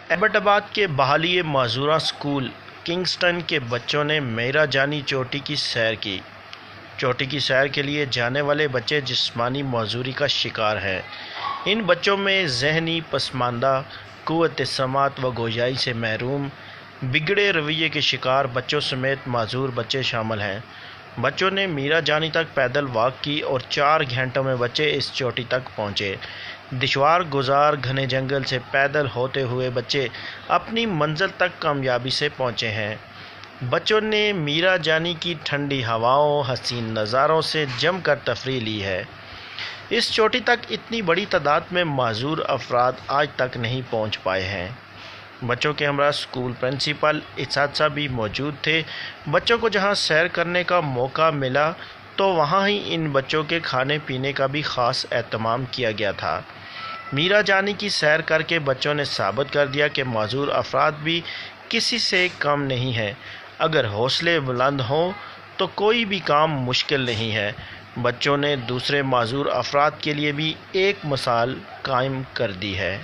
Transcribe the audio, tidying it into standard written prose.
Abbott آباد کے بحالیہ معذورہ school Kingston کے بچوں نے میرا جانی چوٹی کی سیر کی۔ چوٹی کی سیر کے لیے جانے والے بچے جسمانی معذوری کا شکار ہیں۔ ان بچوں میں ذہنی پسماندہ، قوت سماعت و گویائی سے محروم، بگڑے رویے کے شکار بچوں سمیت معذور بچے شامل ہیں۔ بچوں نے میرا جانی تک پیدل واک کی اور 4 گھنٹوں میں بچے اس چوٹی تک پہنچے۔ دشوار گزار گھنے جنگل سے پیدل ہوتے ہوئے بچے اپنی منزل تک کامیابی سے پہنچے ہیں۔ بچوں نے میرا جانی کی ٹھنڈی ہواؤں، حسین نظاروں سے جم کر تفریح لی ہے۔ اس چوٹی تک اتنی بڑی تعداد میں معذور افراد آج تک نہیں پہنچ پائے ہیں۔ بچوں کے ہمراہ اسکول پرنسپل، اساتذہ بھی موجود تھے۔ بچوں کو جہاں سیر کرنے کا موقع ملا تو وہاں ہی ان بچوں کے کھانے پینے کا بھی خاص اہتمام کیا گیا تھا۔ میرا جانی کی سیر کر کے بچوں نے ثابت کر دیا کہ معذور افراد بھی کسی سے کم نہیں ہیں۔ اگر حوصلے بلند ہوں تو کوئی بھی کام مشکل نہیں ہے۔ بچوں نے دوسرے معذور افراد کے لیے بھی ایک مثال قائم کر دی ہے۔